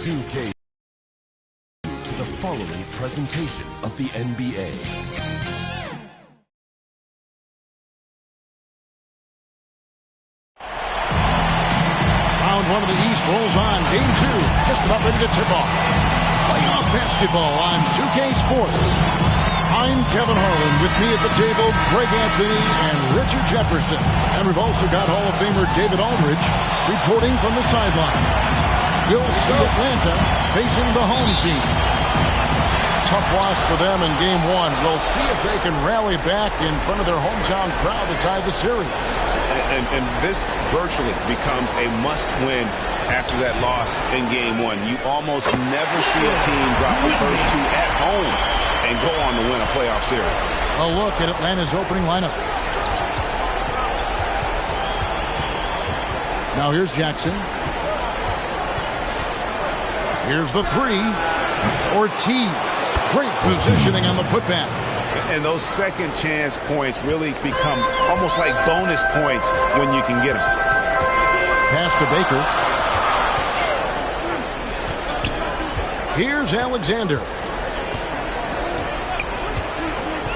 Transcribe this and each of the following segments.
2K to the following presentation of the NBA. Round one of the East rolls on. Game two, just about ready to tip off. Playoff basketball on 2K Sports. I'm Kevin Harlan. With me at the table, Greg Anthony and Richard Jefferson. And we've also got Hall of Famer David Aldridge reporting from the sideline. You'll see Atlanta facing the home team. Tough loss for them in game one. We'll see if they can rally back in front of their hometown crowd to tie the series. And this virtually becomes a must-win after that loss in game one. You almost never see a team drop the first two at home and go on to win a playoff series. A look at Atlanta's opening lineup. Now here's Jackson. Here's the three. Ortiz. Great positioning on the putback. And those second chance points really become almost like bonus points when you can get them. Pass to Baker. Here's Alexander.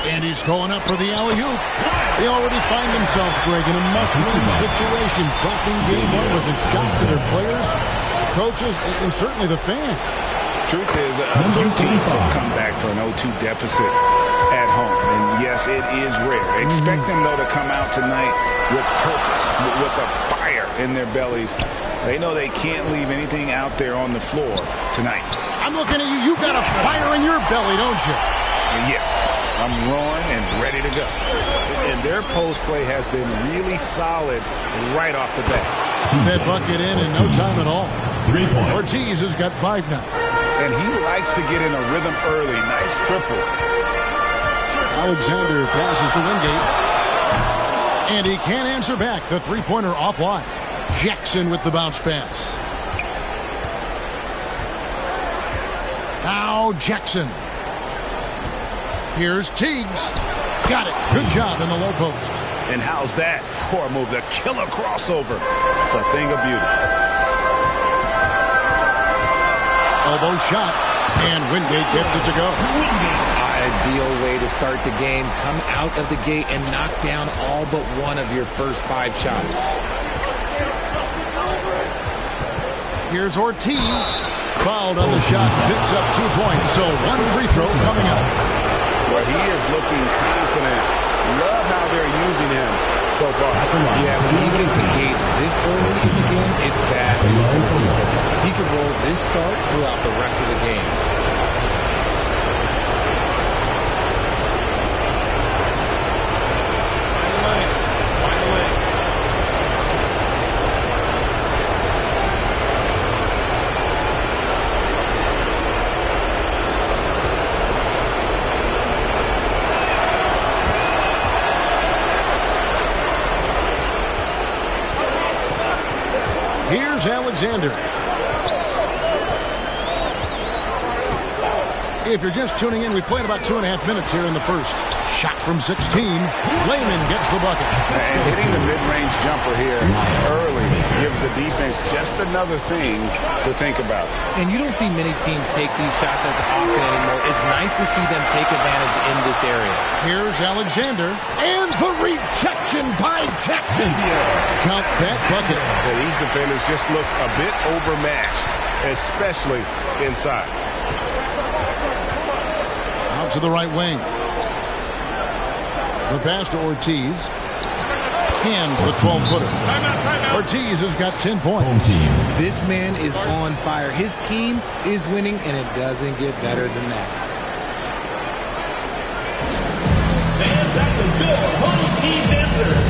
And he's going up for the alley-oop. They already find themselves, Greg, in a must-win situation. Dropping game one was a shock to their players, coaches, and certainly the fans. Truth is, a few teams have come back for an 0-2 deficit at home. And yes, it is rare. Expect them, though, to come out tonight with purpose, with a fire in their bellies. They know they can't leave anything out there on the floor tonight. I'm looking at you. You've got a fire in your belly, don't you? Yes. I'm roaring and ready to go. And their post play has been really solid right off the bat. That bucket in no time at all. 3 points. Ortiz has got 5 now. And he likes to get in a rhythm early. Nice triple. Alexander passes to Wingate. And he can't answer back. The three-pointer offline. Jackson with the bounce pass. Now Jackson. Here's Teagues. Got it. Good job in the low post. And how's that for a move? The killer crossover. It's a thing of beauty. Elbow shot. And Wingate gets it to go. Ideal way to start the game. Come out of the gate and knock down all but one of your first 5 shots. Here's Ortiz. Fouled on the shot. Picks up 2 points. So one free throw coming up. Well, he is looking confident. Love how they're using him so far. Yeah, when he gets engaged this early in the game, it's bad news for the defense. He could roll this start throughout the rest of the game. Here's Alexander. If you're just tuning in, we played about 2.5 minutes here in the first. Shot from 16. Layman gets the bucket. And hitting the mid-range jumper here early gives the defense just another thing to think about. And you don't see many teams take these shots as often anymore. It's nice to see them take advantage in this area. Here's Alexander. And the rejection by Jackson. Count that bucket. These defenders just look a bit overmatched, especially inside. Out to the right wing. The pass to Ortiz. Cans the 12-footer. Ortiz has got 10 points. This man is on fire. His team is winning, and it doesn't get better than that. Fans at the door, home team dancers.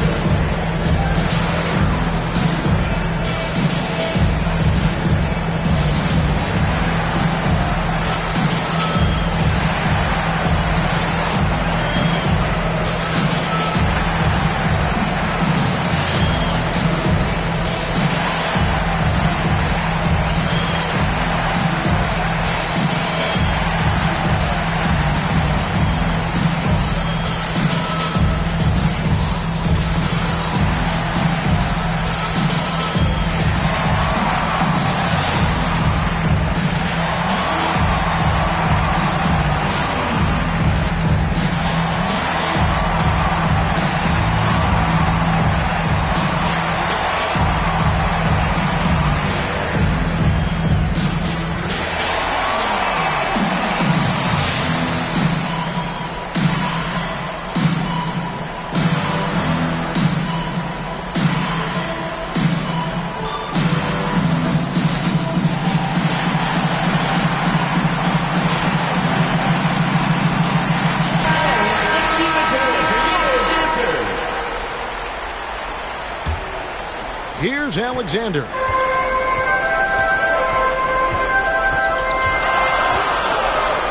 Here's Alexander.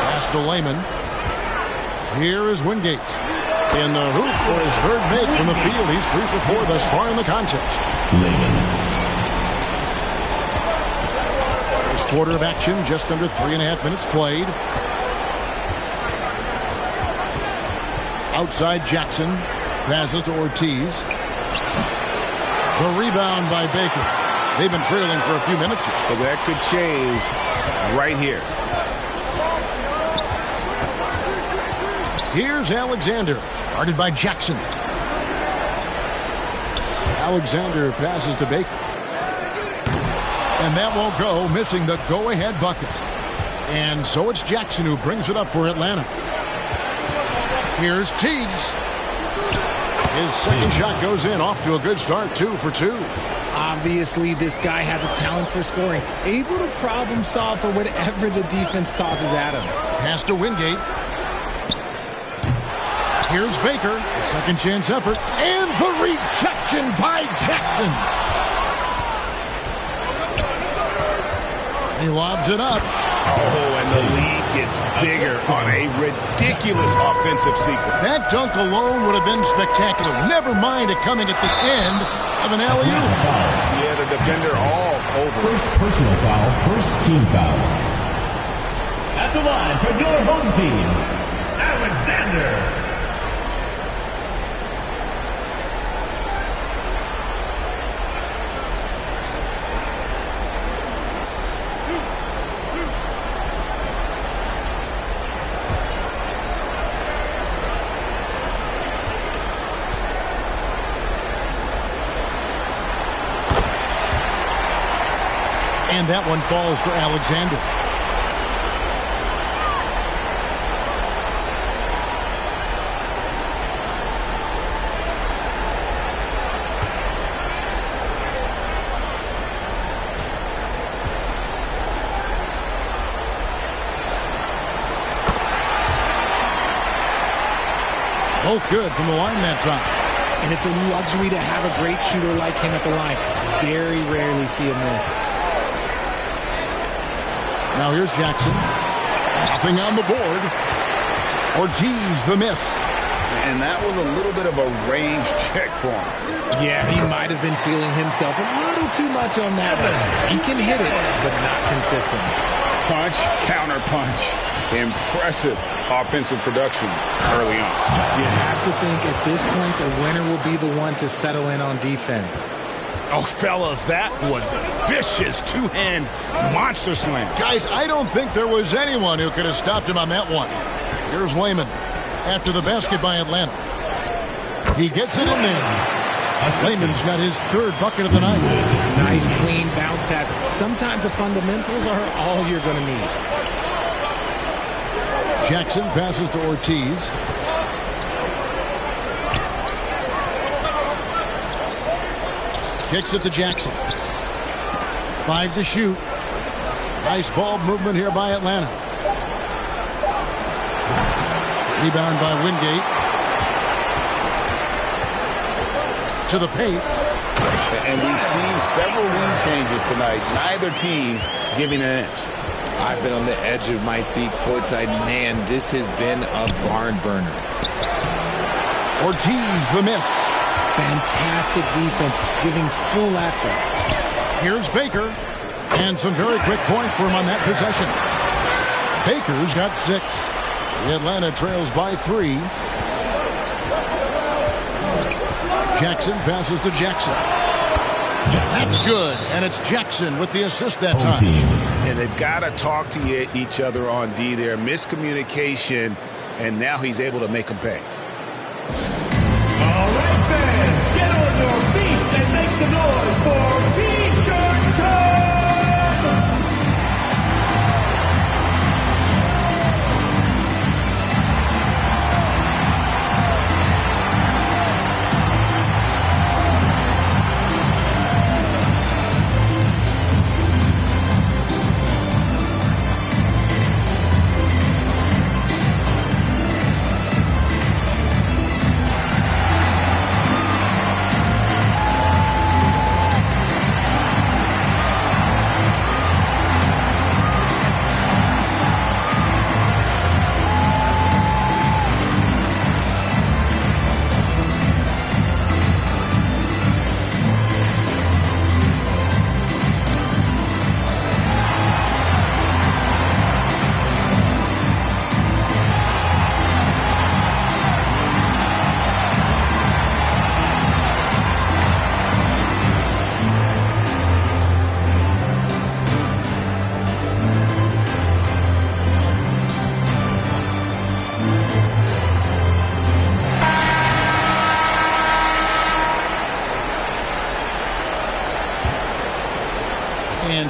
Pass to Lehman. Here is Wingate. In the hoop for his third make from the field. He's 3 for 4 thus far in the contest. First quarter of action, just under 3.5 minutes played. Outside Jackson. Passes to Ortiz. The rebound by Baker. They've been trailing for a few minutes here. But that could change right here. Here's Alexander. Guarded by Jackson. Alexander passes to Baker. And that won't go, missing the go-ahead bucket. And so it's Jackson who brings it up for Atlanta. Here's Teagues. His second shot goes in, off to a good start, 2 for 2. Obviously, this guy has a talent for scoring, able to problem solve for whatever the defense tosses at him. Pass to Wingate. Here's Baker, a second chance effort, and the rejection by Jackson. He lobs it up. Oh, and the lead gets bigger on a ridiculous offensive sequence. That dunk alone would have been spectacular. Never mind it coming at the end of an alley-oop. Yeah, the defender all over. First personal foul, first team foul. At the line for your home team, Alexander. And that one falls for Alexander. Both good from the line that time. And it's a luxury to have a great shooter like him at the line. Very rarely see him miss. Now here's Jackson. Nothing on the board. Ortiz the miss. And that was a little bit of a range check for him. Yeah, he might have been feeling himself a little too much on that one. He can hit it, but not consistent. Punch, counter punch. Impressive offensive production early on. You have to think at this point the winner will be the one to settle in on defense. Oh, fellas, that was vicious two-hand monster slam. Guys, I don't think there was anyone who could have stopped him on that one. Here's Lehman after the basket by Atlanta. He gets it in there. Lehman's got his third bucket of the night. Nice, clean bounce pass. Sometimes the fundamentals are all you're going to need. Jackson passes to Ortiz. Kicks it to Jackson. 5 to shoot. Nice ball movement here by Atlanta. Rebound by Wingate. To the paint. And we've seen several lead changes tonight. Neither team giving an inch. I've been on the edge of my seat courtside. Man, this has been a barn burner. Ortiz the miss. Fantastic defense, giving full effort. Here's Baker. And some very quick points for him on that possession. Baker's got 6. The Atlanta trails by 3. Jackson passes to Jackson. That's good. And it's Jackson with the assist that time. And they've got to talk to each other on D there. Miscommunication. And now he's able to make them pay. All right, fans, get on your feet and make some noise for T-Shirt Time!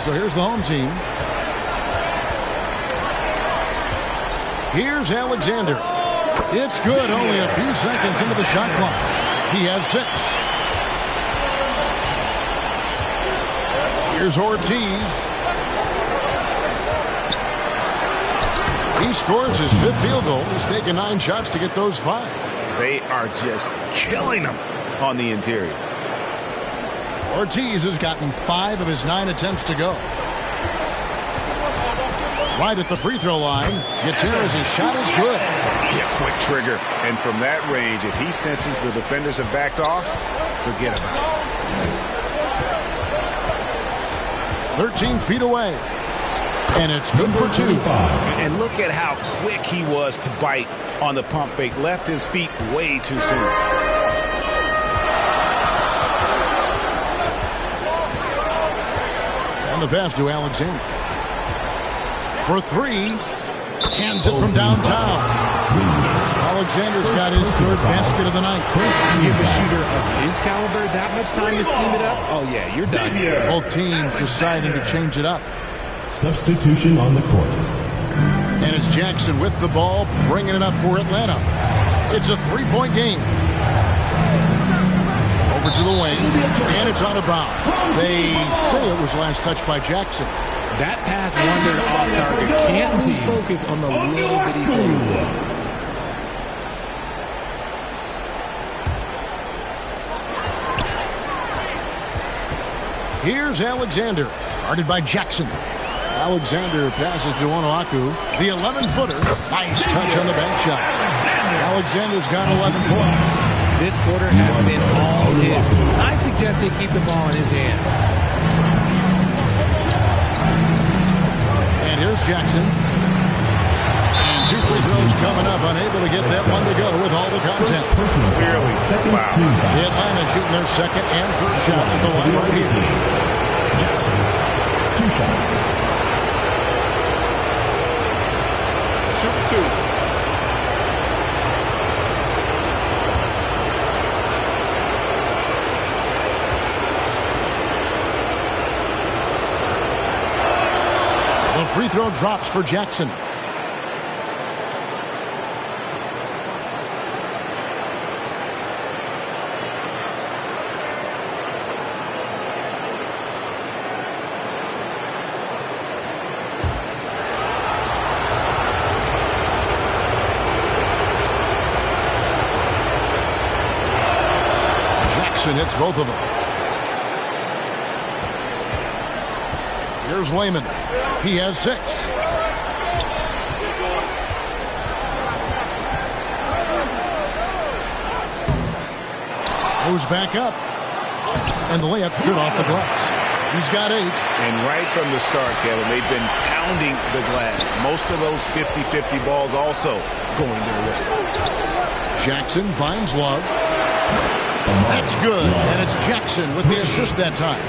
so here's the home team. Here's Alexander. It's good, only a few seconds into the shot clock. He has 6. Here's Ortiz. He scores his 5th field goal. He's taken 9 shots to get those 5. They are just killing them on the interior. Ortiz has gotten 5 of his 9 attempts to go. Right at the free throw line, Gutierrez's shot is good. Yeah, quick trigger. And from that range, if he senses the defenders have backed off, forget about it. 13 feet away. And it's good for 2. And look at how quick he was to bite on the pump fake. Left his feet way too soon. And the pass to Alexander. For 3. Cans it from downtown. Alexander's got his 3rd basket of the night. To give a shooter of his caliber that much time to seam it up, oh yeah, you're done. Both teams deciding to change it up. Substitution on the court. And it's Jackson with the ball, bringing it up for Atlanta. It's a 3-point game. Over to the wing, and it's out of bounds. They say it was last touched by Jackson. That pass wandered off target. Can't lose focus on the little bitty things. Here's Alexander, guarded by Jackson. Alexander passes to Onuaku. The 11-footer. Nice touch on the bank shot. Alexander's got 11 points. This quarter has been all his. I suggest they keep the ball in his hands. And here's Jackson. And 2 free throws coming up. Unable to get that one to go with all the content. Clearly, wow. Atlanta shooting their 2nd and 3rd shots at the line right here. Jackson, 2 shots. Shoot 2. The free throw drops for Jackson. Jackson hits both of them. Here's Layman. He has 6. Goes back up. And the layup's good off the glass. He's got 8. And right from the start, Kevin, they've been pounding the glass. Most of those 50-50 balls also going their way. Jackson finds Love. That's good. And it's Jackson with the assist that time.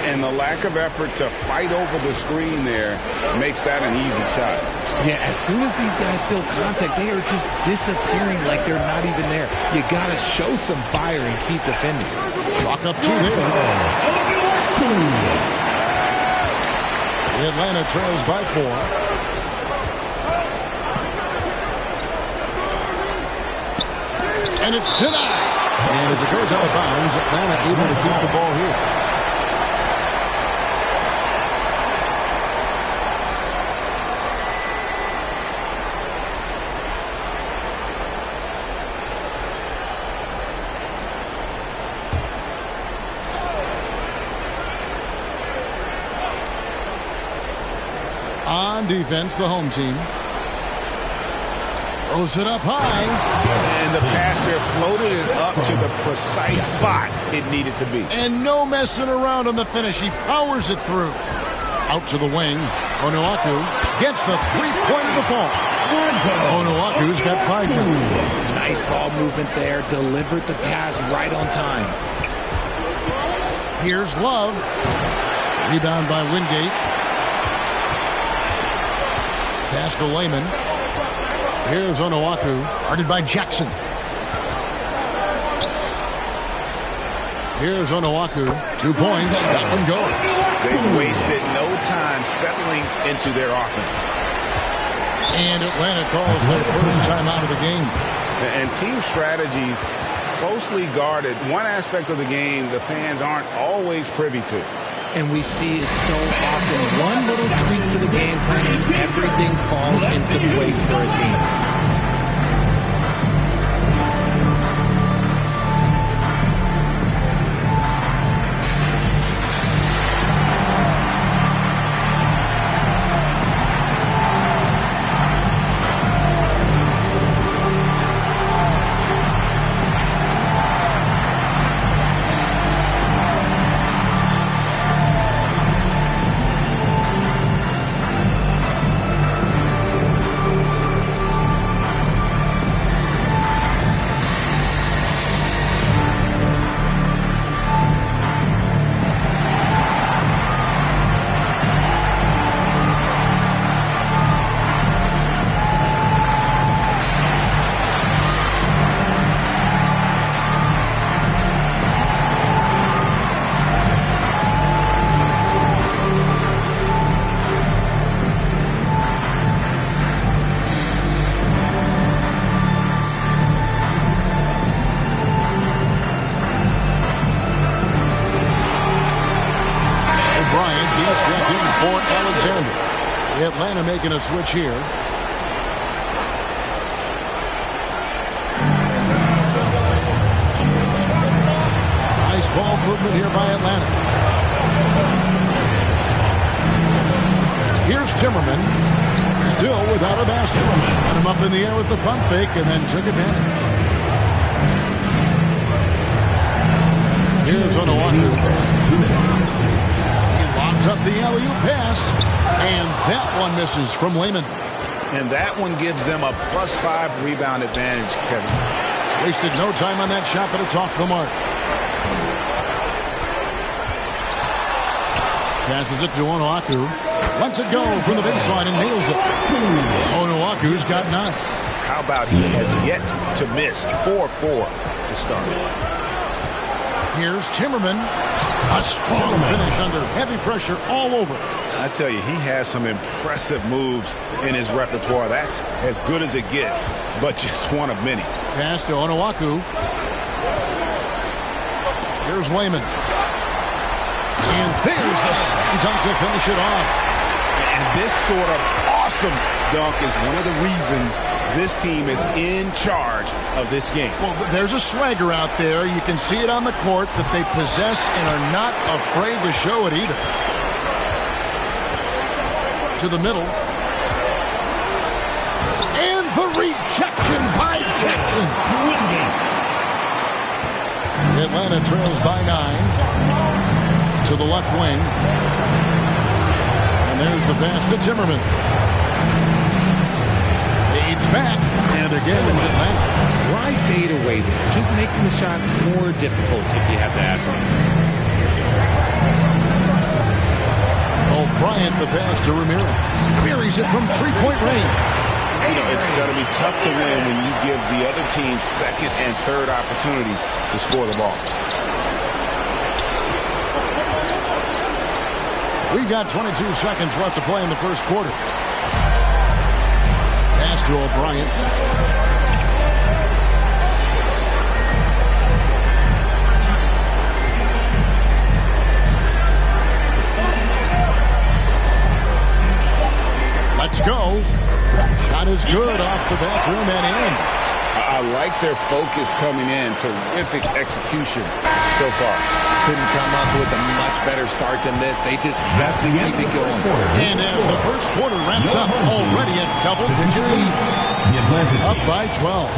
And the lack of effort to fight over the screen there makes that an easy shot. Yeah, as soon as these guys feel contact, they are just disappearing like they're not even there. You got to show some fire and keep defending. Chalk up 2 there. Atlanta trails by 4. And it's denied. And as it goes out of bounds, Atlanta able to keep the ball here. On defense, the home team. Throws it up high. And the pass there floated it up to the precise spot it needed to be. And no messing around on the finish. He powers it through. Out to the wing. Onuaku gets the 3-pointer to fall. Onuaku's got 5 now. Nice ball movement there. Delivered the pass right on time. Here's Love. Rebound by Wingate. Pass to Layman. Here's Onuaku, guarded by Jackson. Here's Onuaku. 2 points. That one goes. They've wasted no time settling into their offense. And Atlanta calls their first time out of the game. And team strategies closely guarded. One aspect of the game the fans aren't always privy to. And we see it so often. One little tweak to the game plan and everything falls into place for a team. Atlanta making a switch here. Nice ball movement here by Atlanta. Here's Timmerman. Still without a basket. Got him up in the air with the pump fake and then took advantage. Here's Onuaku. 2 minutes. Up the alley-oop pass, and that one misses from Wayman. And that one gives them a +5 rebound advantage, Kevin. Wasted no time on that shot, but it's off the mark. Passes it to Onuaku. Lets it go from the baseline and nails it. Onuaku's got 9. How about he has yet to miss? 4-4 to start. Here's Timmerman. A strong finish under heavy pressure all over. I tell you, he has some impressive moves in his repertoire. That's as good as it gets, but just one of many. Pass to Onuaku. Here's Wayman. And there's the second dunk to finish it off. And this sort of awesome dunk is one of the reasons this team is in charge of this game. Well, there's a swagger out there. You can see it on the court that they possess and are not afraid to show it either. To the middle. And the rejection by Jackson. Atlanta trails by 9. To the left wing. And there's the pass to Timmerman. Fades back. And again, it's Atlanta. Why fade away there? Just making the shot more difficult, if you have to ask me. Bryant the pass to Ramirez. Buries it from three-point range. You know, it's going to be tough to win when you give the other team second and third opportunities to score the ball. We've got 22 seconds left to play in the first quarter. Pass to O'Brien. Let's go. Shot is good off the back rim and in. I like their focus coming in. Terrific execution so far. Couldn't come up with a much better start than this. They just have to keep it going. And as the first quarter wraps up, already a double-digit lead. Up by 12.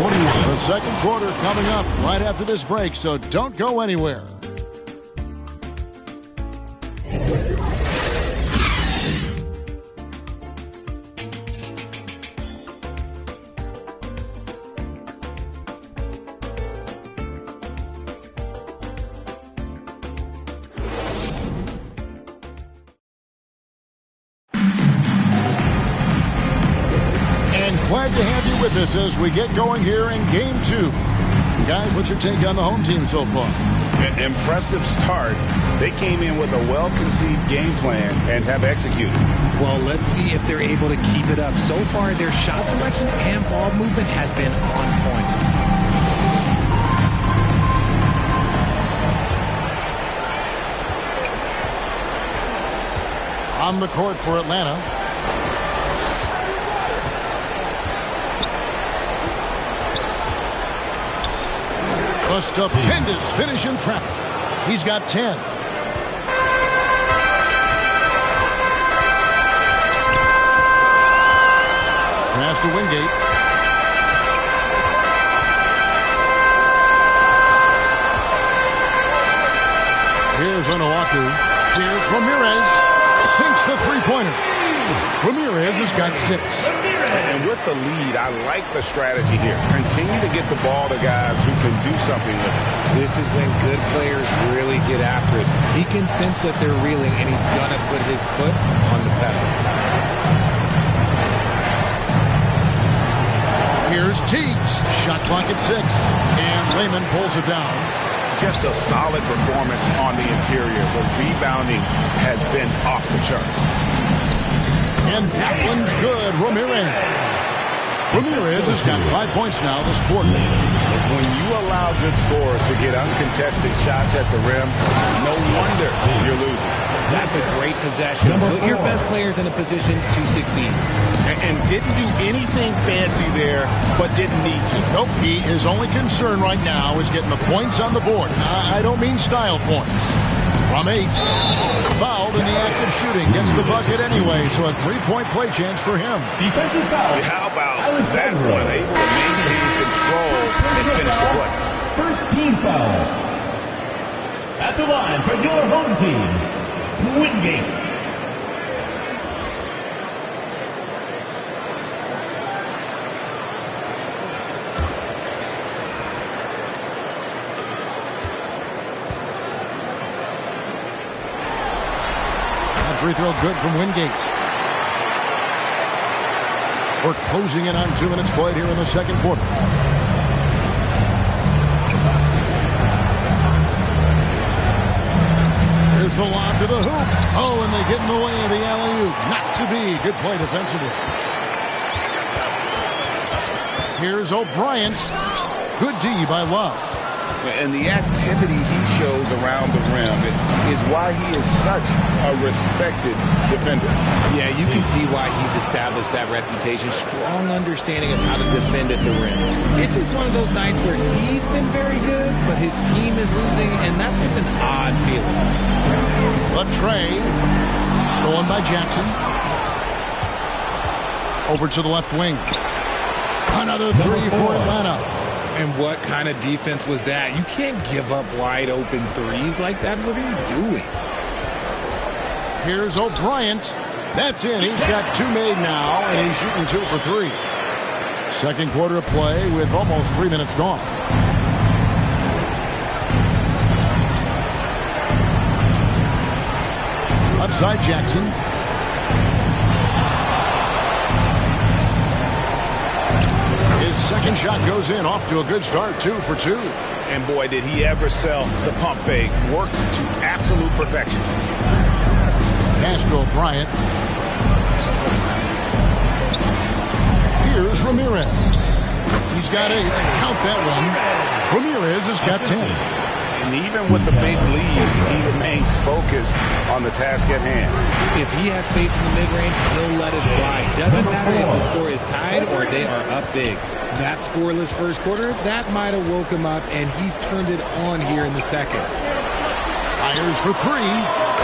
The second quarter coming up right after this break, so don't go anywhere. Glad to have you with us as we get going here in Game 2. Guys, what's your take on the home team so far? Impressive start. They came in with a well-conceived game plan and have executed. Well, let's see if they're able to keep it up. So far, their shot selection and ball movement has been on point. On the court for Atlanta. A stupendous finish in traffic. He's got 10. Pass to Wingate. Here's Onuaku. Here's Ramirez. Sinks the three-pointer. Ramirez has got 6. And with the lead, I like the strategy here. Continue to get the ball to guys who can do something with it. This is when good players really get after it. He can sense that they're reeling, and he's going to put his foot on the pedal. Here's Teagues. Shot clock at 6. And Raymond pulls it down. Just a solid performance on the interior. The rebounding has been off the chart. And that one's good. Ramirez has got 5 points now this quarter. When you allow good scorers to get uncontested shots at the rim, no wonder you're losing. That's a great possession. Put your best players in a position to succeed. And didn't do anything fancy there, but didn't need to. Nope, his only concern right now is getting the points on the board. I don't mean style points. From 8, fouled in the act of shooting. Gets the bucket anyway, so a 3-point play chance for him. Defensive foul. How about that one? Able to maintain control and finish the play. First team foul. At the line for your home team, Wingate. Free throw good from Wingate. We're closing in on 2 minutes played here in the second quarter. Here's the lob to the hoop. Oh, and they get in the way of the alley-oop. Not to be. Good play defensively. Here's O'Brien. Good D by Love. And the activity he shows around the rim is why he is such a respected defender. Yeah, you can see why he's established that reputation. Strong understanding of how to defend at the rim. It's just one of those nights where he's been very good, but his team is losing, and that's just an odd feeling. The tray. Stolen by Jackson. Over to the left wing. Another 3 for Atlanta. And what kind of defense was that? You can't give up wide open threes like that. What are you doing? Here's O'Brien. That's in. He's got 2 made now, and he's shooting 2 for 3. Second quarter of play with almost 3 minutes gone. Left side, Jackson. His second shot goes in, off to a good start, 2 for 2. And boy, did he ever sell the pump fake. Worked to absolute perfection. Pass to O'Brien. Here's Ramirez. He's got 8. Count that one. Ramirez has got 10. And even with the big lead, he remains focused on the task at hand. If he has space in the mid-range, he'll let it fly. Doesn't matter if the score is tied or they are up big. That scoreless first quarter, that might have woke him up, and he's turned it on here in the second. Fires for 3.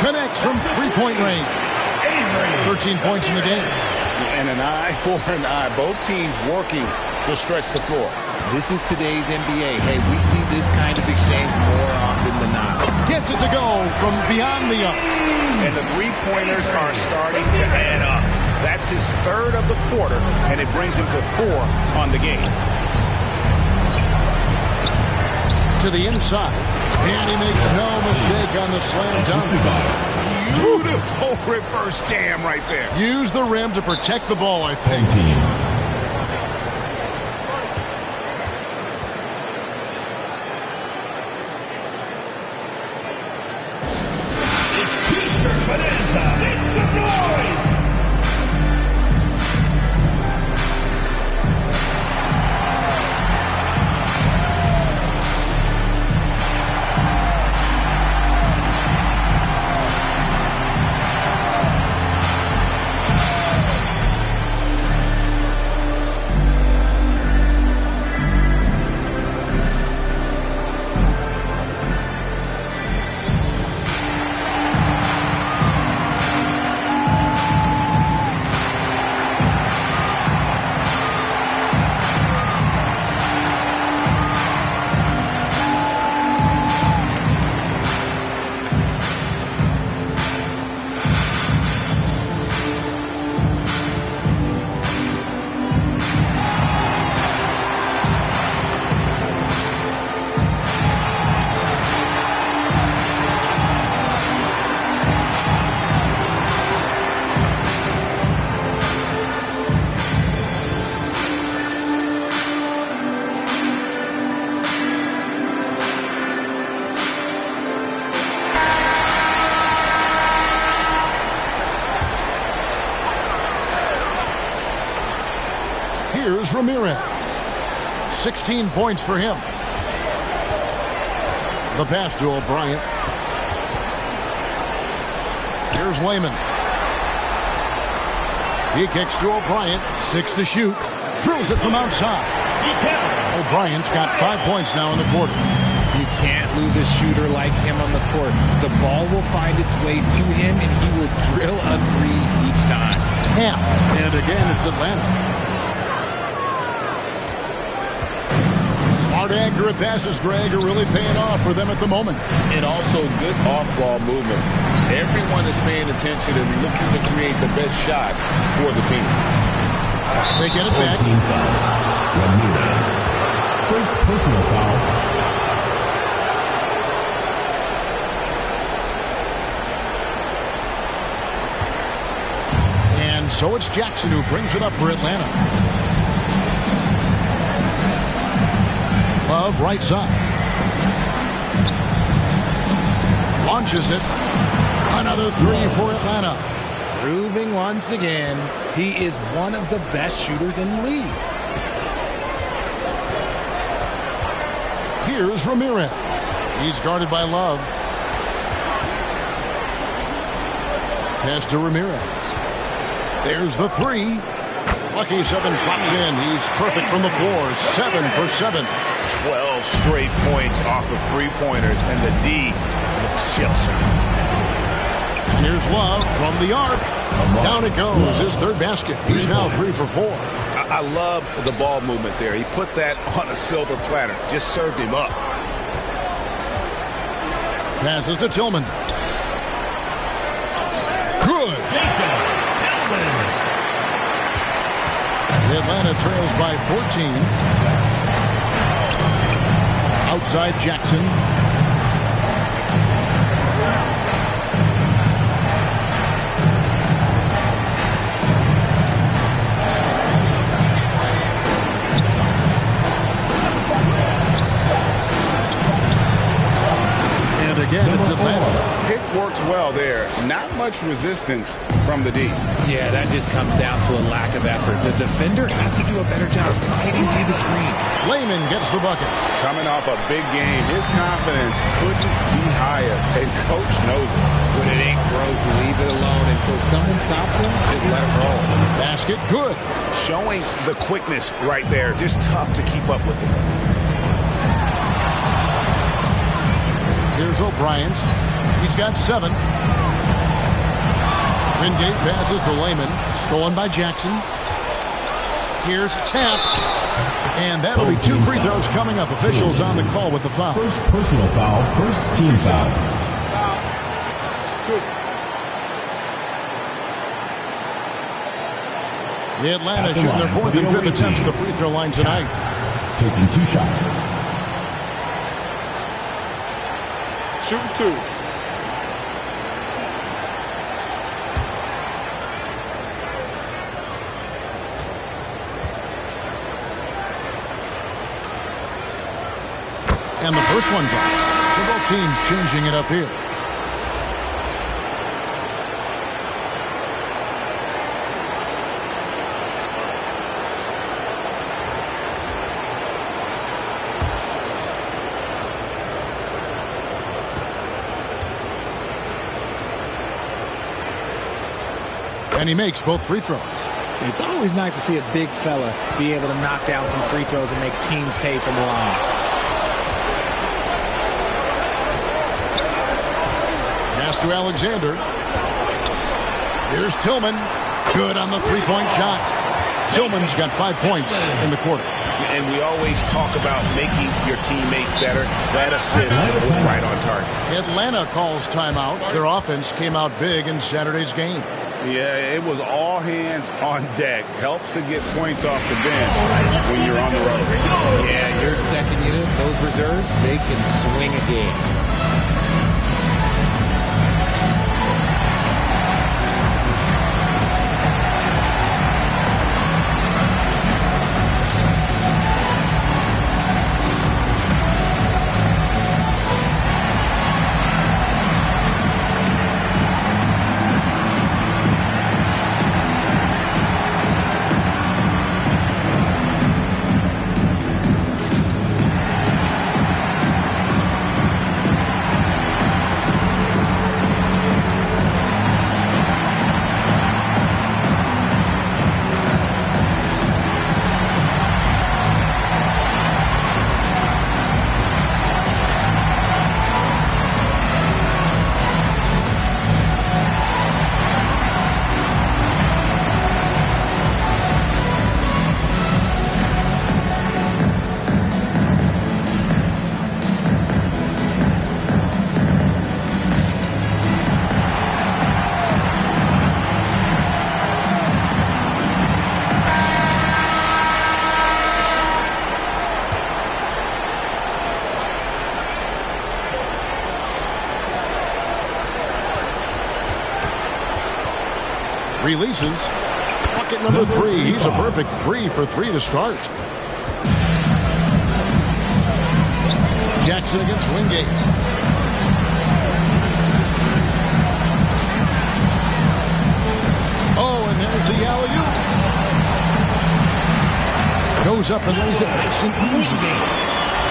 Connects from 3-point range. 13 points in the game. And an eye for an eye. Both teams working to stretch the floor. This is today's NBA. Hey, we see this kind of exchange more often than not. Gets it to go from beyond the arc. And the three-pointers are starting to add up. That's his 3rd of the quarter, and it brings him to 4 on the game. To the inside. And he makes no mistake on the slam dunk. Beautiful reverse jam right there. Use the rim to protect the ball, I think. Here's Ramirez. 16 points for him. The pass to O'Brien. Here's Lehman. He kicks to O'Brien. 6 to shoot. Drills it from outside. O'Brien's got 5 points now in the quarter. You can't lose a shooter like him on the court. The ball will find its way to him, and he will drill a three each time. Tapped. And again, it's Atlanta. Smart, accurate passes, Greg, are really paying off for them at the moment. And also good off-ball movement. Everyone is paying attention and looking to create the best shot for the team. They get it back. Team foul. Ramirez. First personal foul. And so it's Jackson who brings it up for Atlanta. Love, right side. Launches it. Another three for Atlanta. Proving once again, he is one of the best shooters in the league. Here's Ramirez. He's guarded by Love. Pass to Ramirez. There's the three. Lucky 7 drops in. He's perfect from the floor. 7 for 7. 12 straight points off of three-pointers, and the D looks shell-shocked. And here's Love from the arc. Down it goes. His third basket. He's now 3 for 4. I love the ball movement there. He put that on a silver platter. Just served him up. Passes to Tillman. Good. Atlanta trails by 14. Outside Jackson. And again, it's Atlanta. Pick works well there. Not much resistance from the D. Yeah, that just comes down to a lack of effort. The defender has to do a better job fighting through the screen. Lehman gets the bucket. Coming off a big game, his confidence couldn't be higher, and Coach knows it. When it ain't broke, leave it alone until someone stops him. Just let him roll. Basket, good. Showing the quickness right there. Just tough to keep up with it. Here's O'Brien. He's got 7. Wingate passes to Lehman. Stolen by Jackson. Here's Taft. And that'll be 2 free throws coming up. Officials on the call with the foul. First personal foul. First team foul. The Atlanta shooting their 4th and 5th attempts at the free throw line tonight. Taking 2 shots. Shooting 2. And the first one drops. So both teams changing it up here. And he makes both free throws. It's always nice to see a big fella be able to knock down some free throws and make teams pay from the line. Pass to Alexander. Here's Tillman. Good on the three-point shot. Tillman's got 5 points in the quarter. And we always talk about making your teammate better. That assist was right on target. Atlanta calls timeout. Their offense came out big in Saturday's game. Yeah, it was all hands on deck. Helps to get points off the bench when you're on the road. Yeah, your second unit, those reserves, they can swing a game. Releases. Bucket number 3. He's a perfect 3 for 3 to start. Jackson against Wingate. Oh, and there's the alley-oop. Goes up and lays it nice and easy.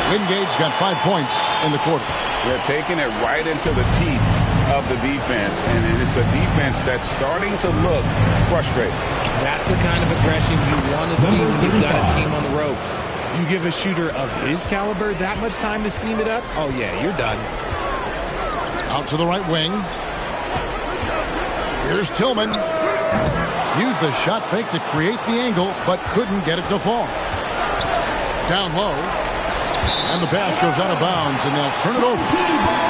Wingate's got 5 points in the quarter. They're taking it right into the teeth of the defense, and it's a defense that's starting to look frustrated. That's the kind of aggression you want to see when you've got a team on the ropes. You give a shooter of his caliber that much time to seam it up, oh yeah, you're done. Out to the right wing. Here's Tillman. Used the shot fake to create the angle, but couldn't get it to fall. Down low. And the pass goes out of bounds, and they'll turn it over.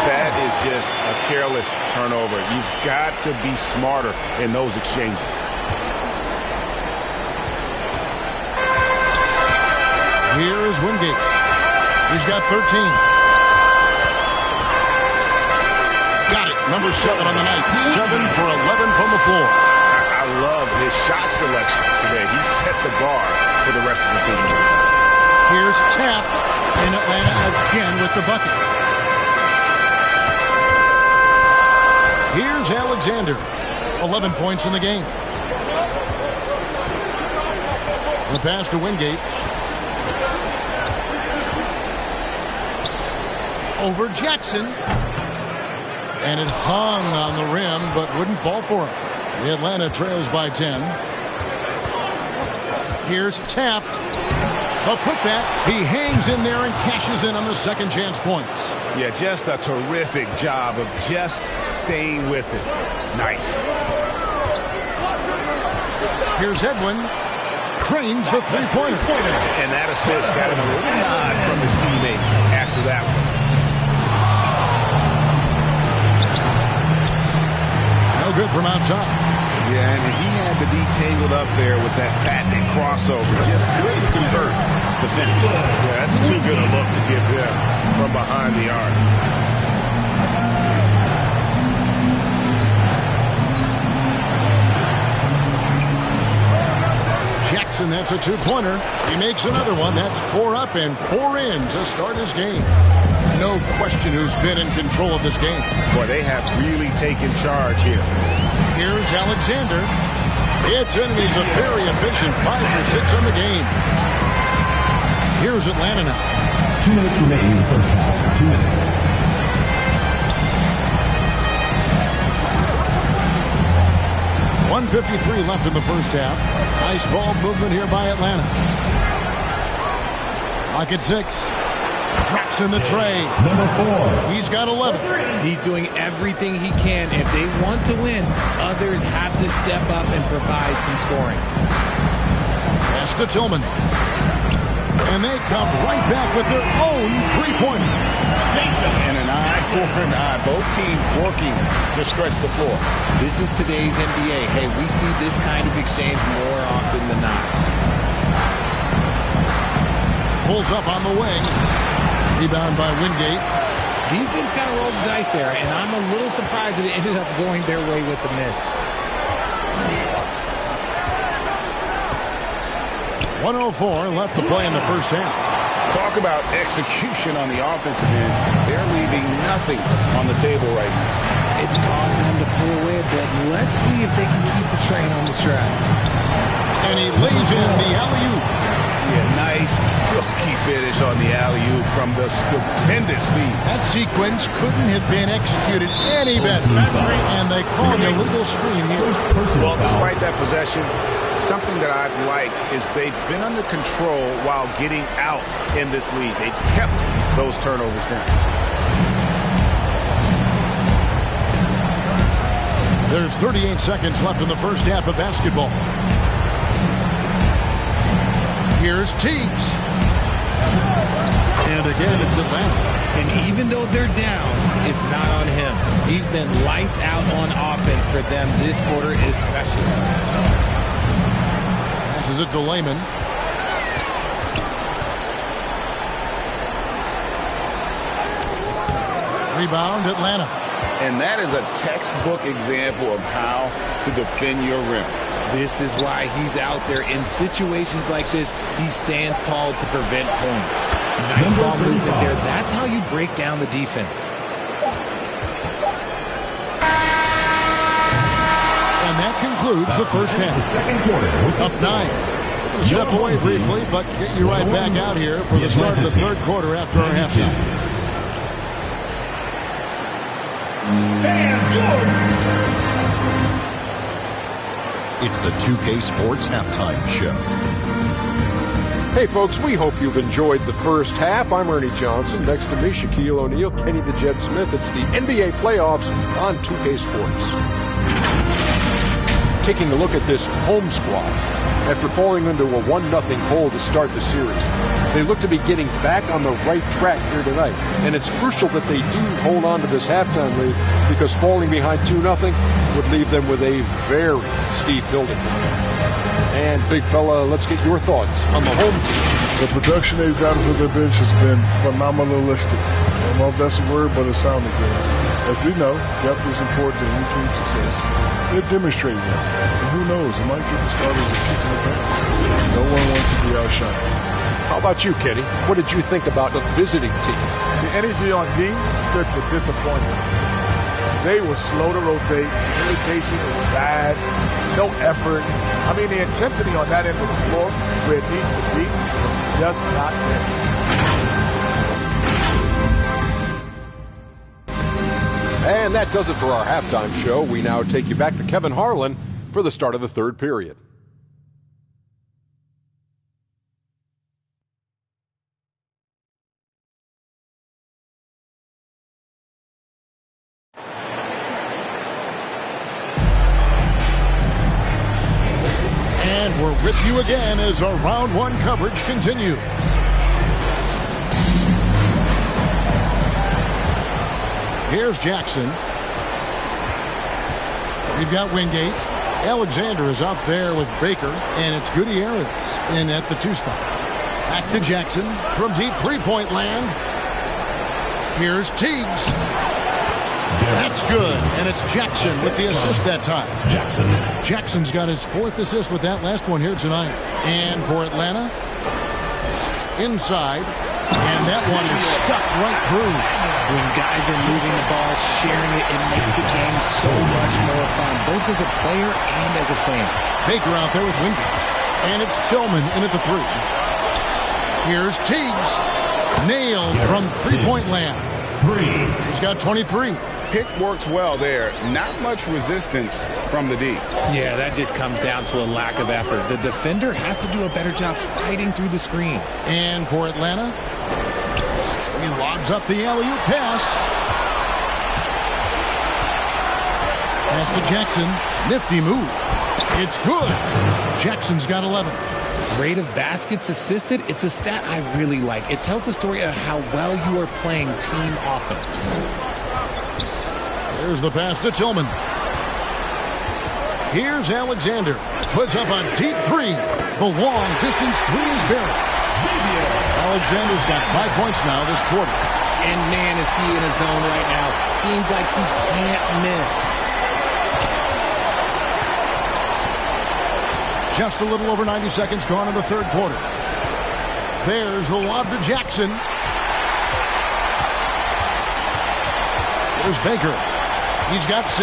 That is just a careless turnover. You've got to be smarter in those exchanges. Here is Wingate. He's got 13. Got it. Number 7 on the night. 7 for 11 from the floor. I love his shot selection today. He set the bar for the rest of the team. Here's Taft in Atlanta again with the bucket. Here's Alexander. 11 points in the game. The pass to Wingate. Over Jackson. And it hung on the rim, but wouldn't fall for him. The Atlanta trails by 10. Here's Taft. A putback. He hangs in there and cashes in on the second chance points. Yeah, just a terrific job of just staying with it. Nice. Here's Edwin. Cranes the three-pointer. And that assist got him a little nod from his teammate after that one. No good from outside. Yeah, and he had to be tangled up there with that patented crossover. Just couldn't convert the finish. Yeah, that's too good a look to give them from behind the arc. Jackson, that's a two-pointer. He makes another one. That's 4 up and 4 in to start his game. No question who's been in control of this game. Boy, they have really taken charge here. Here's Alexander. It's in. He's a very efficient 5 for 6 on the game. Here's Atlanta now. 2 minutes remaining in the first half. 2 minutes. .153 left in the first half. Nice ball movement here by Atlanta. Lock at 6. Drops in the tray. Number 4. He's got 11. He's doing everything he can. If they want to win, others have to step up and provide some scoring. Pass to Tillman. And they come right back with their own three-pointer. And an eye for an eye. Both teams working to stretch the floor. This is today's NBA. Hey, we see this kind of exchange more often than not. Pulls up on the wing. Rebound by Wingate. Defense kind of rolled the dice there, and I'm a little surprised that it ended up going their way with the miss. 104 left to play in the first half. Talk about execution on the offensive end. They're leaving nothing on the table right now. It's caused them to pull away a bit. Let's see if they can keep the train on the tracks. And he lays in the alley-oop. Yeah, nice silky finish on the alley-oop from the stupendous feed. That sequence couldn't have been executed any better. And they call an illegal screen here. Well, despite that possession, something that I'd like is they've been under control while getting out in this lead. They've kept those turnovers down. There's 38 seconds left in the first half of basketball. Here's Teagues. And again, it's Atlanta. And even though they're down, it's not on him. He's been lights out on offense for them this quarter especially. Passes it to Layman. Rebound, Atlanta. And that is a textbook example of how to defend your rim. This is why he's out there. In situations like this, he stands tall to prevent points. Nice ball movement there. That's how you break down the defense. And that concludes the first half. The second quarter. Up 9. We're going to step away briefly, but get you right back out here for the start of the third quarter after our halftime. It's the 2K Sports Halftime Show. Hey folks, we hope you've enjoyed the first half. I'm Ernie Johnson. Next to me, Shaquille O'Neal, Kenny the Jet Smith. It's the NBA playoffs on 2K Sports. Taking a look at this home squad. After falling into a 1-0 hole to start the series, they look to be getting back on the right track here tonight. And it's crucial that they do hold on to this halftime lead, because falling behind 2-0 would leave them with a very steep hill to climb. And big fella, let's get your thoughts on the home team. The production they've gotten for their bench has been phenomenalistic. I don't know if that's a word, but it sounded good. As we know, depth is important to any team's success. They're demonstrating that. And who knows, it might give the starters a kick in the pants. No one wants to be outshot. How about you, Kenny? What did you think about the visiting team? The energy on D stood for disappointment. They were slow to rotate. Communication was bad. No effort. I mean, the intensity on that end of the floor where it needs to be was just not there. And that does it for our halftime show. We now take you back to Kevin Harlan for the start of the third period. And we're with you again as our round one coverage continues. Here's Jackson. We've got Wingate. Alexander is out there with Baker, and it's Gutierrez in at the 2 spot. Back to Jackson from deep three-point land. Here's Teagues. That's good, and it's Jackson with the assist that time. Jackson's got his 4th assist with that last one here tonight. And for Atlanta, inside, and that one is stuffed right through. When guys are moving the ball, sharing it, it makes the game so much more fun, both as a player and as a fan. Baker out there with Wingate. And it's Tillman in at the 3. Here's Teagues. Nailed from three-point land. He's got 23. Pick works well there. Not much resistance from the D. Yeah, that just comes down to a lack of effort. The defender has to do a better job fighting through the screen. And for Atlanta, he lobs up the alley-oop pass. Pass to Jackson. Nifty move. It's good. Jackson's got 11. Rate of baskets assisted, it's a stat I really like. It tells the story of how well you are playing team offense. There's the pass to Tillman. Here's Alexander. Puts up a deep 3. The long-distance 3 is buried. Alexander's got 5 points now this quarter. And man, is he in a zone right now. Seems like he can't miss. Just a little over 90 seconds gone in the third quarter. There's the lob to Jackson. There's Baker. He's got 6.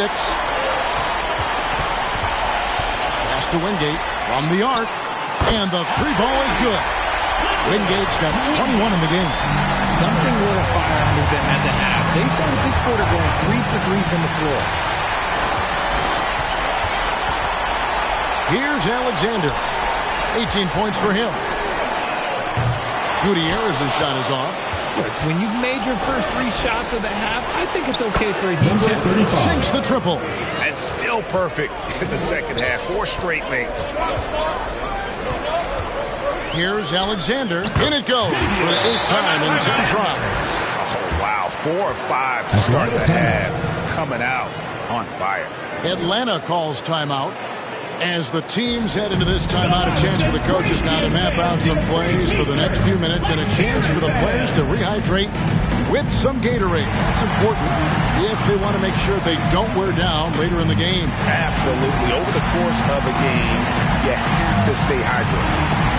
Pass to Wingate from the arc. And the 3 ball is good. Wingate's got 21 in the game. Something lit a fire under them at the half. They started this quarter going 3 for 3 from the floor. Here's Alexander. 18 points for him. Gutierrez's shot is off. Look, when you've made your first 3 shots of the half, I think it's okay for a heat check. Sinks the triple. And still perfect in the second half. 4 straight makes. Here's Alexander. In it goes for the 8th time in 10 tries. Oh, wow. 4 or 5 to start the half. Coming out on fire. Atlanta calls timeout. As the teams head into this timeout, a chance for the coaches now to map out some plays for the next few minutes and a chance for the players to rehydrate with some Gatorade. That's important if they want to make sure they don't wear down later in the game. Absolutely. Over the course of a game, you have to stay hydrated.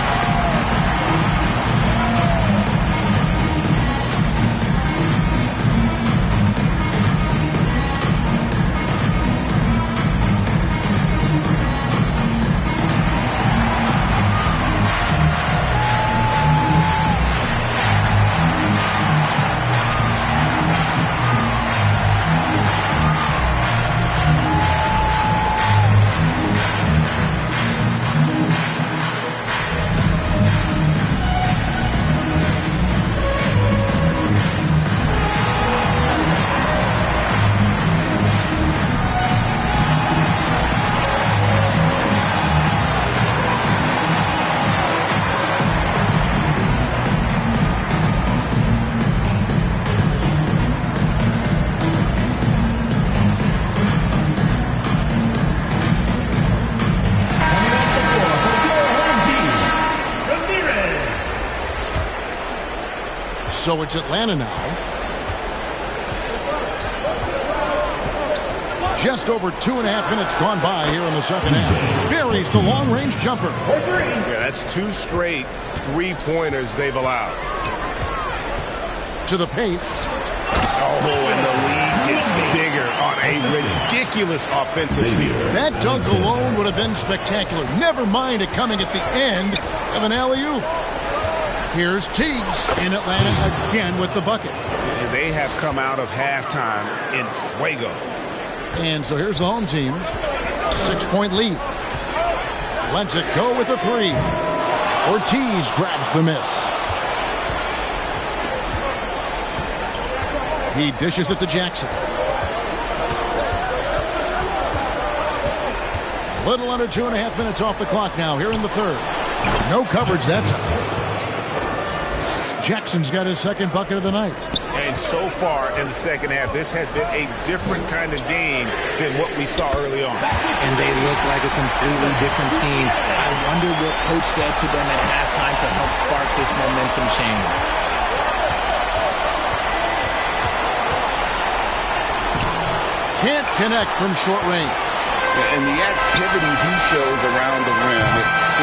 So it's Atlanta now. Just over 2.5 minutes gone by here in the second half. Buries the long-range jumper. Yeah, that's 2 straight three-pointers they've allowed. To the paint. Oh, and the lead gets bigger on a ridiculous offensive season. That dunk alone would have been spectacular. Never mind it coming at the end of an alley-oop. Here's Teagues in Atlanta again with the bucket. They have come out of halftime in fuego. And so here's the home team. 6-point lead. Lets it go with a 3. Ortiz grabs the miss. He dishes it to Jackson. A little under 2.5 minutes off the clock now here in the third. No coverage that time. Jackson's got his second bucket of the night. And so far in the second half, this has been a different kind of game than what we saw early on. And they look like a completely different team. I wonder what coach said to them at halftime to help spark this momentum change. Can't connect from short range. And the activity he shows around the rim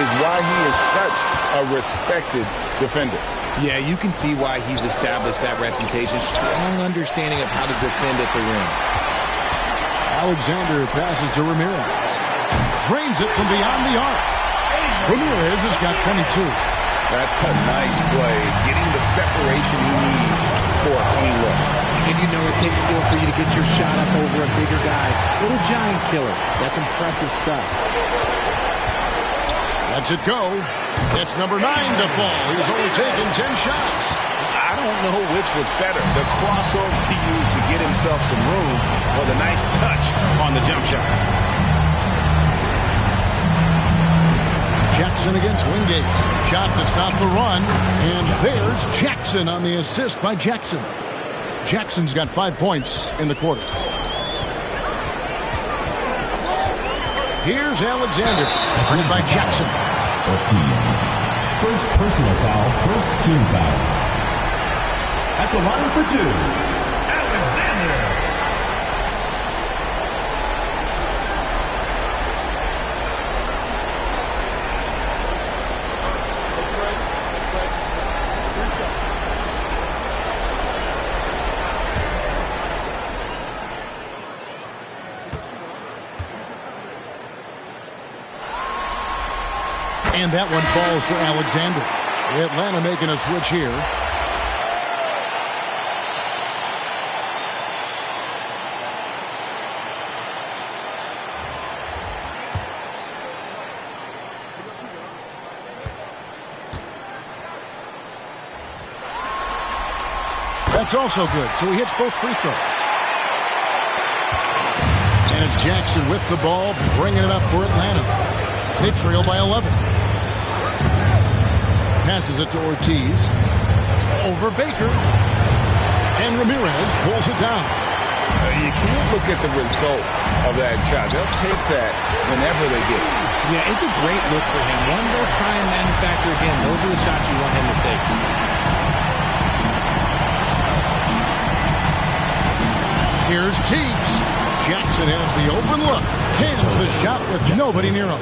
is why he is such a respected defender. Yeah, you can see why he's established that reputation. Strong understanding of how to defend at the rim. Alexander passes to Ramirez. Drains it from beyond the arc. Ramirez has got 22. That's a nice play. Getting the separation he needs for a clean look. And you know it takes skill for you to get your shot up over a bigger guy. Little giant killer. That's impressive stuff. Lets it go. It's number 9 to fall. He's only taken 10 shots. I don't know which was better. The crossover he used to get himself some room or the nice touch on the jump shot. Jackson against Wingate. Shot to stop the run. And there's Jackson on the assist by Jackson. Jackson's got 5 points in the quarter. Here's Alexander. Bring it by Jackson. Ortiz. First personal foul, first team foul. At the line for 2, Alexander. And that one falls for Alexander. Atlanta making a switch here. That's also good, so he hits both free throws. And it's Jackson with the ball, bringing it up for Atlanta. They trail by 11. Passes it to Ortiz. Over Baker. And Ramirez pulls it down. You can't look at the result of that shot. They'll take that whenever they get it. Yeah, it's a great look for him. One they'll try and manufacture again. Those are the shots you want him to take. Here's Teagues. Jackson has the open look. Cans the shot with nobody near him.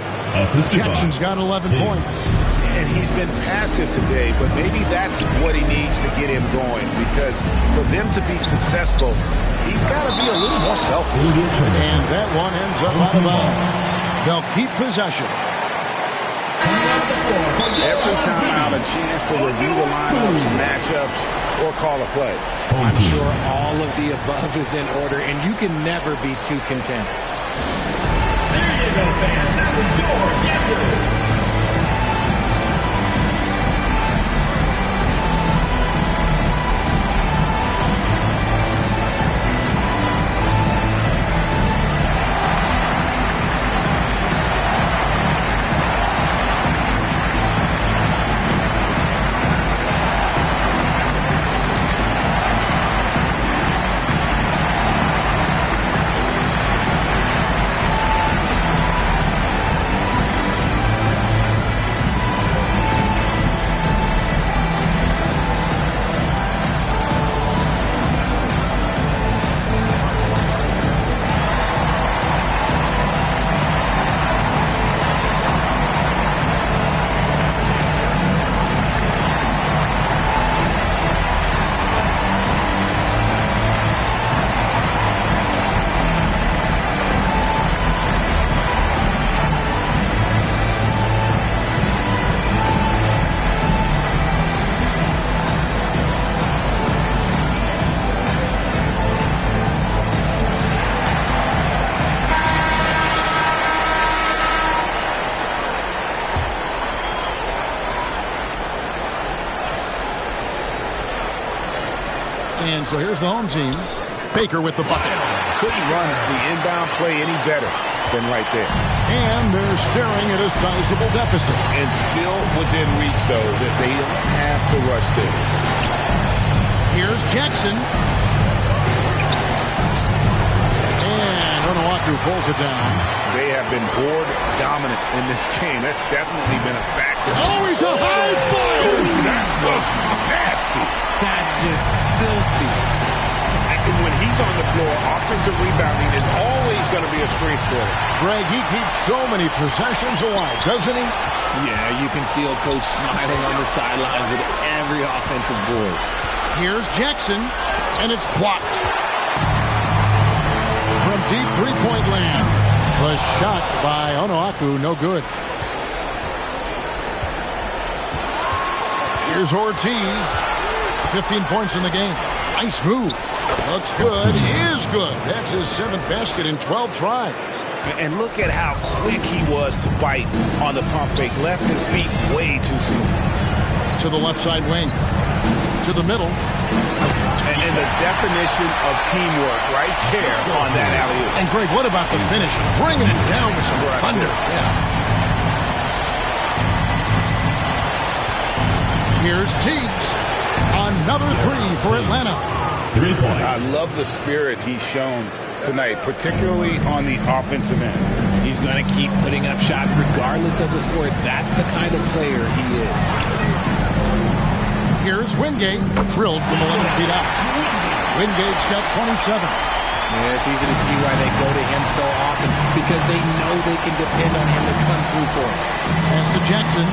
Jackson's got 11 points. And he's been passive today, but maybe that's what he needs to get him going, because for them to be successful, he's got to be a little more selfish. And that one ends up out of bounds. They'll keep possession. Every time out, a chance to review the lineups, matchups, or call a play. I'm sure all of the above is in order, and you can never be too content. There you go, fans. That was your answer. And so here's the home team. Baker with the bucket. Couldn't run the inbound play any better than right there. And they're staring at a sizable deficit. And still within reach, though, that they don't have to rush there. Here's Jackson. And Onuaku pulls it down. They have been board dominant in this game. That's definitely been a factor. Oh, he's a high flyer! That was nasty. That's just filthy. And when he's on the floor, offensive rebounding is always going to be a strength for him. Greg, he keeps so many possessions alive, doesn't he? Yeah, you can feel Coach smiling on the sidelines with every offensive board. Here's Jackson, and it's blocked. From deep three-point land. The shot by Onuaku, no good. Here's Ortiz. 15 points in the game. Nice move. Looks good. Is good. That's his 7th basket in 12 tries. And look at how quick he was to bite on the pump fake. Left his feet way too soon. To the left side wing. To the middle. And the definition of teamwork right there on that alley-oop. And Greg, what about the finish? Bringing it down with some thunder. Yeah. Here's Teagues. Another three for Atlanta. 3 points. I love the spirit he's shown tonight, particularly on the offensive end. He's going to keep putting up shots regardless of the score. That's the kind of player he is. Here's Wingate, drilled from 11 feet out. Wingate's got 27. Yeah, it's easy to see why they go to him so often, because they know they can depend on him to come through for him. Pass to Jackson.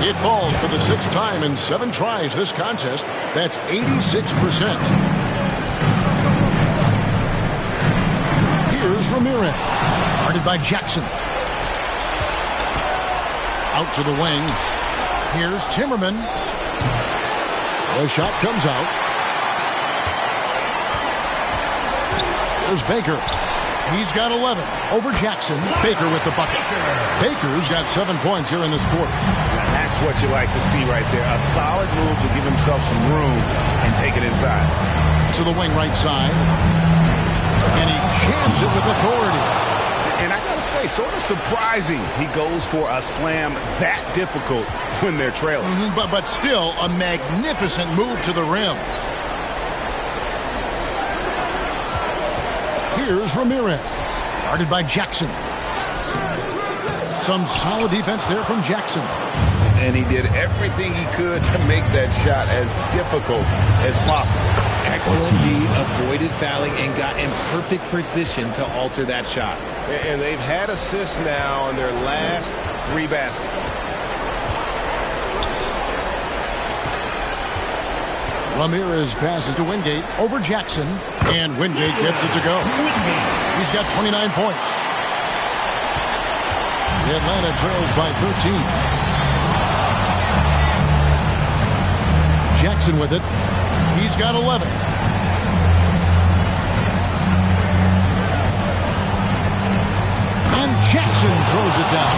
It falls for the 6th time in 7 tries this contest. That's 86%. Here's Ramirez. Guarded by Jackson. Out to the wing. Here's Timmerman. The shot comes out. There's Baker. He's got 11 over Jackson. Baker with the bucket. Baker's got 7 points here in this quarter. That's what you like to see right there. A solid move to give himself some room and take it inside. To the wing right side. And he jams it with authority. And I got to say, sort of surprising he goes for a slam that difficult when they're trailing. But still a magnificent move to the rim. Here's Ramirez. Guarded by Jackson. Some solid defense there from Jackson. And he did everything he could to make that shot as difficult as possible. Excellent D, avoided fouling, and got in perfect position to alter that shot. And they've had assists now in their last 3 baskets. Ramirez passes to Wingate over Jackson, and Wingate gets it to go. He's got 29 points. Atlanta trails by 13. Jackson with it. He's got 11. And Jackson throws it down.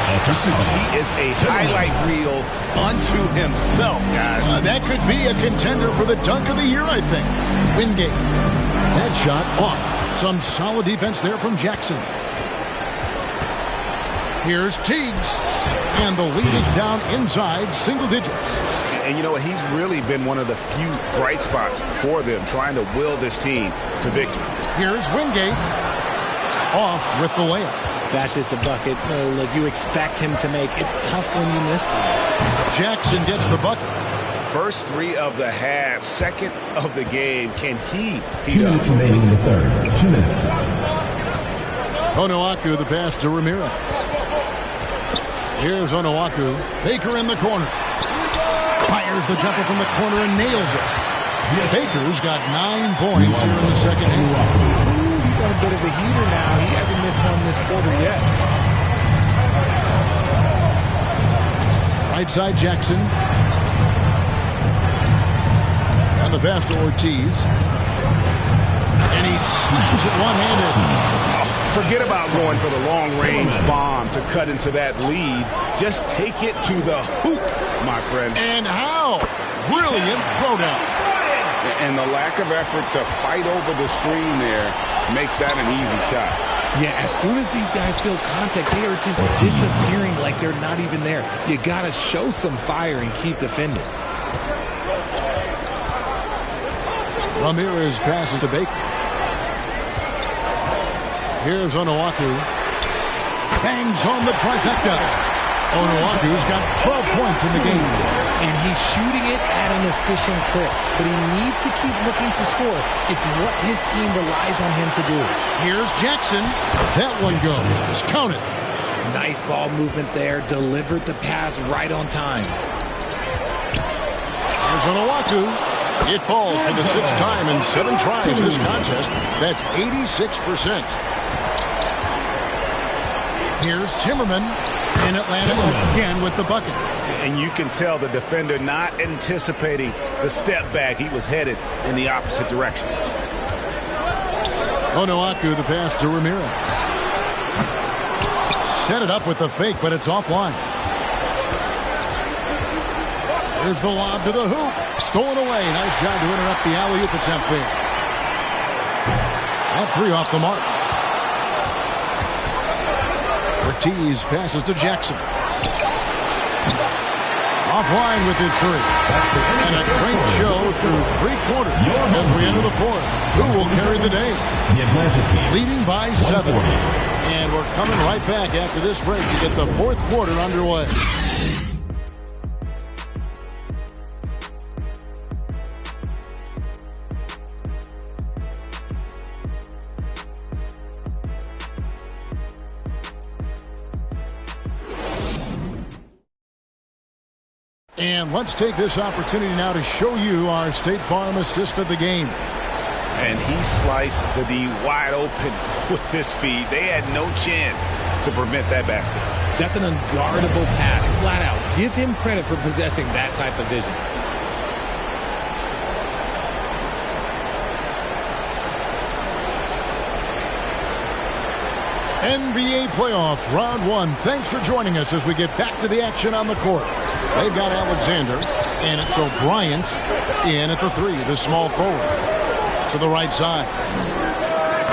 He is a highlight reel unto himself, guys. That could be a contender for the dunk of the year, I think. Wingate. That shot off. Some solid defense there from Jackson. Here's Teagues. And the lead is down inside single digits. And you know what? He's really been one of the few bright spots for them, trying to will this team to victory. Here's Wingate. Off with the layup. That's just a bucket. Look, you expect him to make. It's tough when you miss those. Jackson gets the bucket. First 3 of the half, second of the game. Can he 2 minutes remaining in the third. 2 minutes. Onuaku, the pass to Ramirez. Here's Onuaku. Baker in the corner. Fires the jumper from the corner and nails it. Baker's got 9 points here in the second half. He's on a bit of a heater now. He hasn't missed one this quarter yet. Right side Jackson. And the pass to Ortiz. And he slams it one-handed. Forget about going for the long-range bomb to cut into that lead. Just take it to the hoop, my friend. And how? Brilliant throwdown. And the lack of effort to fight over the screen there makes that an easy shot. Yeah, as soon as these guys feel contact, they are just disappearing like they're not even there. You got to show some fire and keep defending. Ramirez passes to Baker. Here's Onuaku. Bangs home the trifecta. Onuaku's got 12 points in the game. And he's shooting it at an efficient clip. But he needs to keep looking to score. It's what his team relies on him to do. Here's Jackson. That one goes. Count it. Nice ball movement there. Delivered the pass right on time. Here's Onuaku. It falls for the 6th time in 7 tries this contest. That's 86%. Here's Timmerman in Atlanta again with the bucket. And you can tell the defender not anticipating the step back. He was headed in the opposite direction. Onuaku, the pass to Ramirez. Set it up with the fake, but it's offline. Here's the lob to the hoop. Stolen away. Nice job to interrupt the alley-oop attempt there. That 3 off the mark. Ortiz passes to Jackson. Offline with his 3. And a great show through 3 quarters as we enter the 4th. Who will carry the day? The Atlanta team. Leading by 7. And we're coming right back after this break to get the 4th quarter underway. And let's take this opportunity now to show you our State Farm assist of the game. And he sliced the D wide open with this feed. They had no chance to prevent that basket. That's an unguardable pass, flat out. Give him credit for possessing that type of vision. NBA playoff round 1. Thanks for joining us as we get back to the action on the court. They've got Alexander, and it's O'Brien in at the 3, the small forward. To the right side.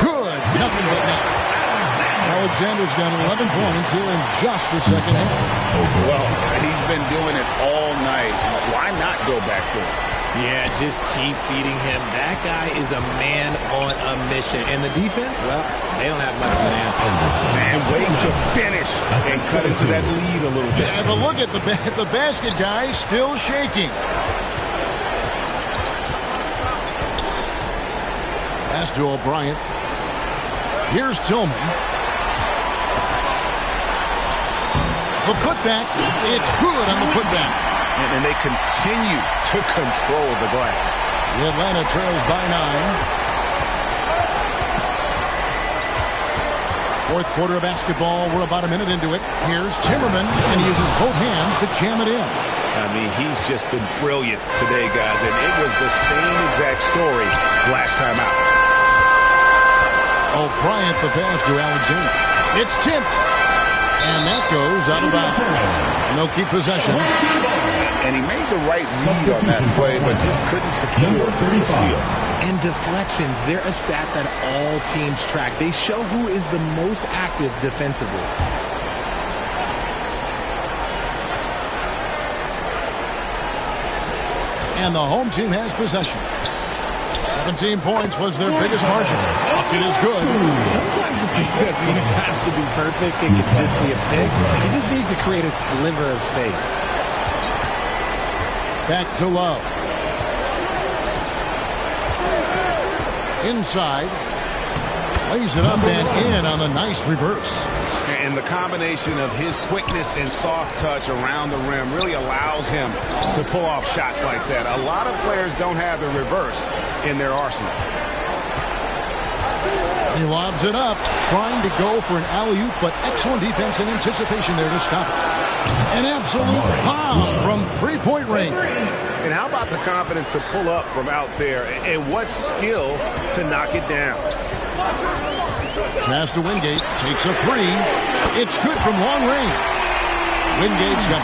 Good. Nothing but net. Alexander's got 11 points here in just the second half. Well, he's been doing it all night. Why not go back to it? Yeah, just keep feeding him. That guy is a man on a mission. And the defense, well, they don't have much of an answer. And wait to finish and cut into that lead a little bit. Yeah, but look at the basket guy still shaking. Pass to O'Brien. Here's Tillman. The putback. It's good on the putback. And they continue to control the glass. The Atlanta trails by 9. Fourth quarter of basketball. We're about a minute into it. Here's Timmerman, and he uses both hands to jam it in. I mean, he's just been brilliant today, guys, and it was the same exact story last time out. O'Brien the pass to Alexander. It's tipped. And that goes out of bounds. And they'll keep possession. And he made the right read on that play, but just couldn't secure the steal. And deflections, they're a stat that all teams track. They show who is the most active defensively. And the home team has possession. 17 points was their biggest margin. Bucket is good. Sometimes the pick doesn't even have to be perfect. It could just be a pick. He just needs to create a sliver of space. Back to Love. Inside. Lays it up and in on the nice reverse. And the combination of his quickness and soft touch around the rim really allows him to pull off shots like that. A lot of players don't have the reverse in their arsenal. He lobs it up, trying to go for an alley-oop, but excellent defense and anticipation there to stop it. An absolute bomb from three-point range. And how about the confidence to pull up from out there, and what skill to knock it down. Pass to Wingate, takes a three. It's good from long range. Wingate's got